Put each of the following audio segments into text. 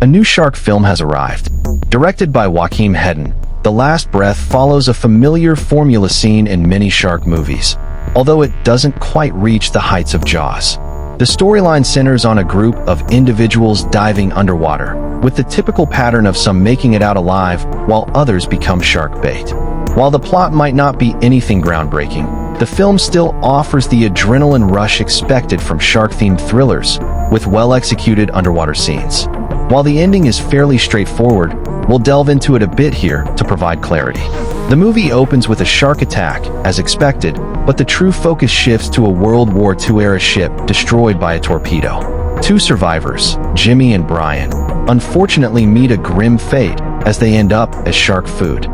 A new shark film has arrived. Directed by Joachim Hedden, The Last Breath follows a familiar formula seen in many shark movies, although it doesn't quite reach the heights of Jaws. The storyline centers on a group of individuals diving underwater, with the typical pattern of some making it out alive while others become shark bait. While the plot might not be anything groundbreaking, the film still offers the adrenaline rush expected from shark-themed thrillers, with well-executed underwater scenes. While the ending is fairly straightforward, we'll delve into it a bit here to provide clarity. The movie opens with a shark attack, as expected, but the true focus shifts to a World War II-era ship destroyed by a torpedo. Two survivors, Jimmy and Brian, unfortunately meet a grim fate as they end up as shark food.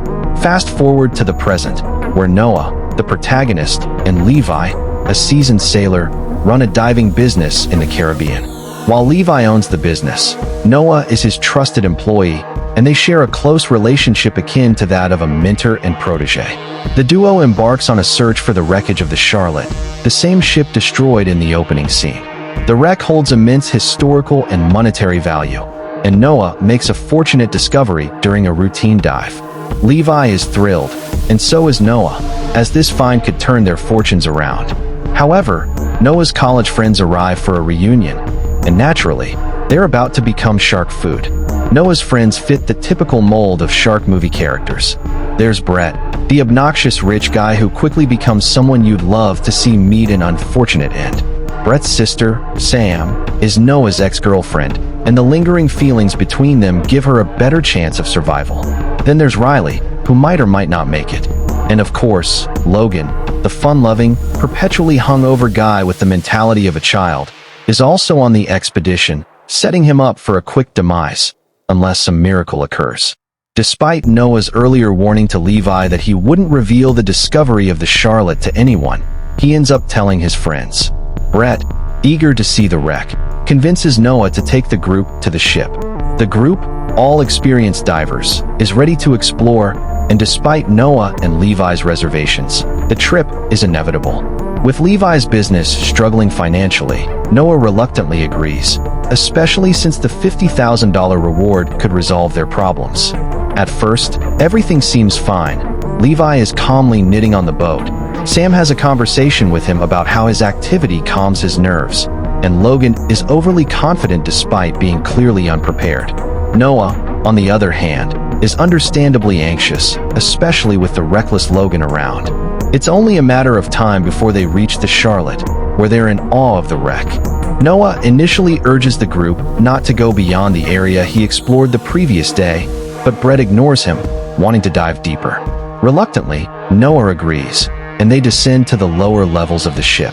Fast forward to the present, where Noah, the protagonist, and Levi, a seasoned sailor, run a diving business in the Caribbean. While Levi owns the business, Noah is his trusted employee, and they share a close relationship akin to that of a mentor and protege. The duo embarks on a search for the wreckage of the Charlotte, the same ship destroyed in the opening scene. The wreck holds immense historical and monetary value, and Noah makes a fortunate discovery during a routine dive. Levi is thrilled, and so is Noah, as this find could turn their fortunes around. However, Noah's college friends arrive for a reunion, and naturally, they're about to become shark food. Noah's friends fit the typical mold of shark movie characters. There's Brett, the obnoxious rich guy who quickly becomes someone you'd love to see meet an unfortunate end. Brett's sister, Sam, is Noah's ex-girlfriend, and the lingering feelings between them give her a better chance of survival. Then there's Riley, who might or might not make it. And of course, Logan, the fun-loving, perpetually hungover guy with the mentality of a child, is also on the expedition, setting him up for a quick demise, unless some miracle occurs. Despite Noah's earlier warning to Levi that he wouldn't reveal the discovery of the Charlotte to anyone, he ends up telling his friends. Brett, eager to see the wreck, convinces Noah to take the group to the ship. The group, all experienced divers, is ready to explore, and despite Noah and Levi's reservations, the trip is inevitable. With Levi's business struggling financially, Noah reluctantly agrees, especially since the $50,000 reward could resolve their problems. At first, everything seems fine. Levi is calmly knitting on the boat. Sam has a conversation with him about how his activity calms his nerves, and Logan is overly confident despite being clearly unprepared. Noah, on the other hand, is understandably anxious, especially with the reckless Logan around. It's only a matter of time before they reach the Charlotte, where they're in awe of the wreck. Noah initially urges the group not to go beyond the area he explored the previous day, but Brett ignores him, wanting to dive deeper. Reluctantly, Noah agrees, and they descend to the lower levels of the ship.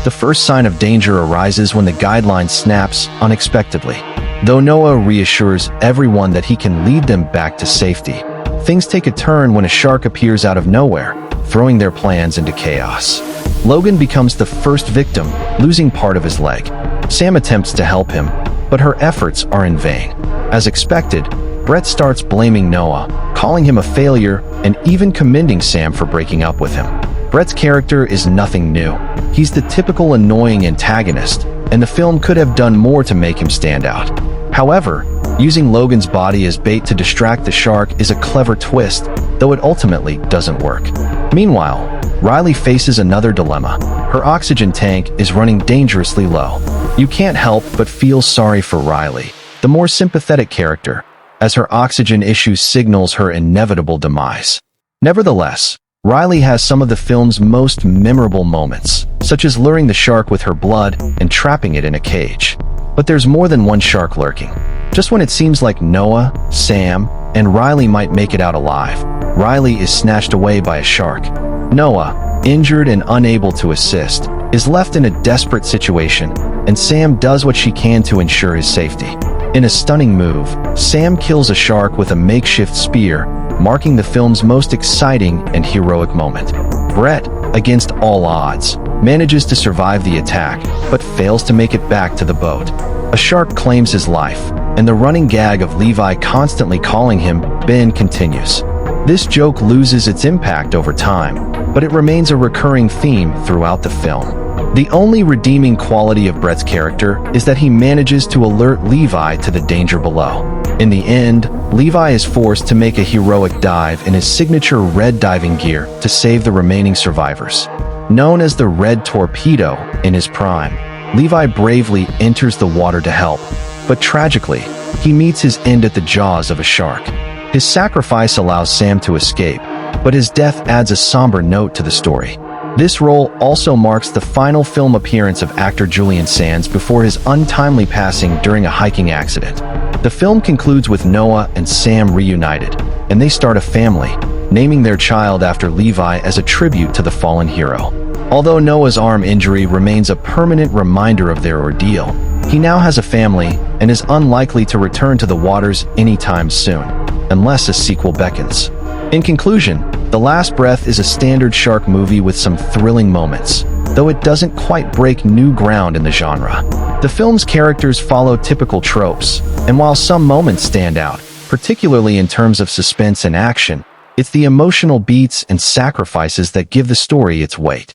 The first sign of danger arises when the guideline snaps unexpectedly. Though Noah reassures everyone that he can lead them back to safety, things take a turn when a shark appears out of nowhere, throwing their plans into chaos. Logan becomes the first victim, losing part of his leg. Sam attempts to help him, but her efforts are in vain. As expected, Brett starts blaming Noah, calling him a failure, and even commending Sam for breaking up with him. Brett's character is nothing new. He's the typical annoying antagonist, and the film could have done more to make him stand out. However, using Logan's body as bait to distract the shark is a clever twist, though it ultimately doesn't work. Meanwhile, Riley faces another dilemma. Her oxygen tank is running dangerously low. You can't help but feel sorry for Riley, the more sympathetic character, as her oxygen issue signals her inevitable demise. Nevertheless, Riley has some of the film's most memorable moments, such as luring the shark with her blood and trapping it in a cage. But there's more than one shark lurking. Just when it seems like Noah, Sam, and Riley might make it out alive, Riley is snatched away by a shark. Noah, injured and unable to assist, is left in a desperate situation, and Sam does what she can to ensure his safety. In a stunning move, Sam kills a shark with a makeshift spear, marking the film's most exciting and heroic moment. Brett, against all odds, manages to survive the attack, but fails to make it back to the boat. A shark claims his life, and the running gag of Levi constantly calling him Ben continues. This joke loses its impact over time, but it remains a recurring theme throughout the film. The only redeeming quality of Brett's character is that he manages to alert Levi to the danger below. In the end, Levi is forced to make a heroic dive in his signature red diving gear to save the remaining survivors. Known as the Red Torpedo in his prime, Levi bravely enters the water to help, but tragically, he meets his end at the jaws of a shark. His sacrifice allows Sam to escape, but his death adds a somber note to the story. This role also marks the final film appearance of actor Julian Sands before his untimely passing during a hiking accident. The film concludes with Noah and Sam reunited, and they start a family, naming their child after Levi as a tribute to the fallen hero. Although Noah's arm injury remains a permanent reminder of their ordeal, he now has a family and is unlikely to return to the waters anytime soon, unless a sequel beckons. In conclusion, The Last Breath is a standard shark movie with some thrilling moments, though it doesn't quite break new ground in the genre. The film's characters follow typical tropes, and while some moments stand out, particularly in terms of suspense and action, it's the emotional beats and sacrifices that give the story its weight.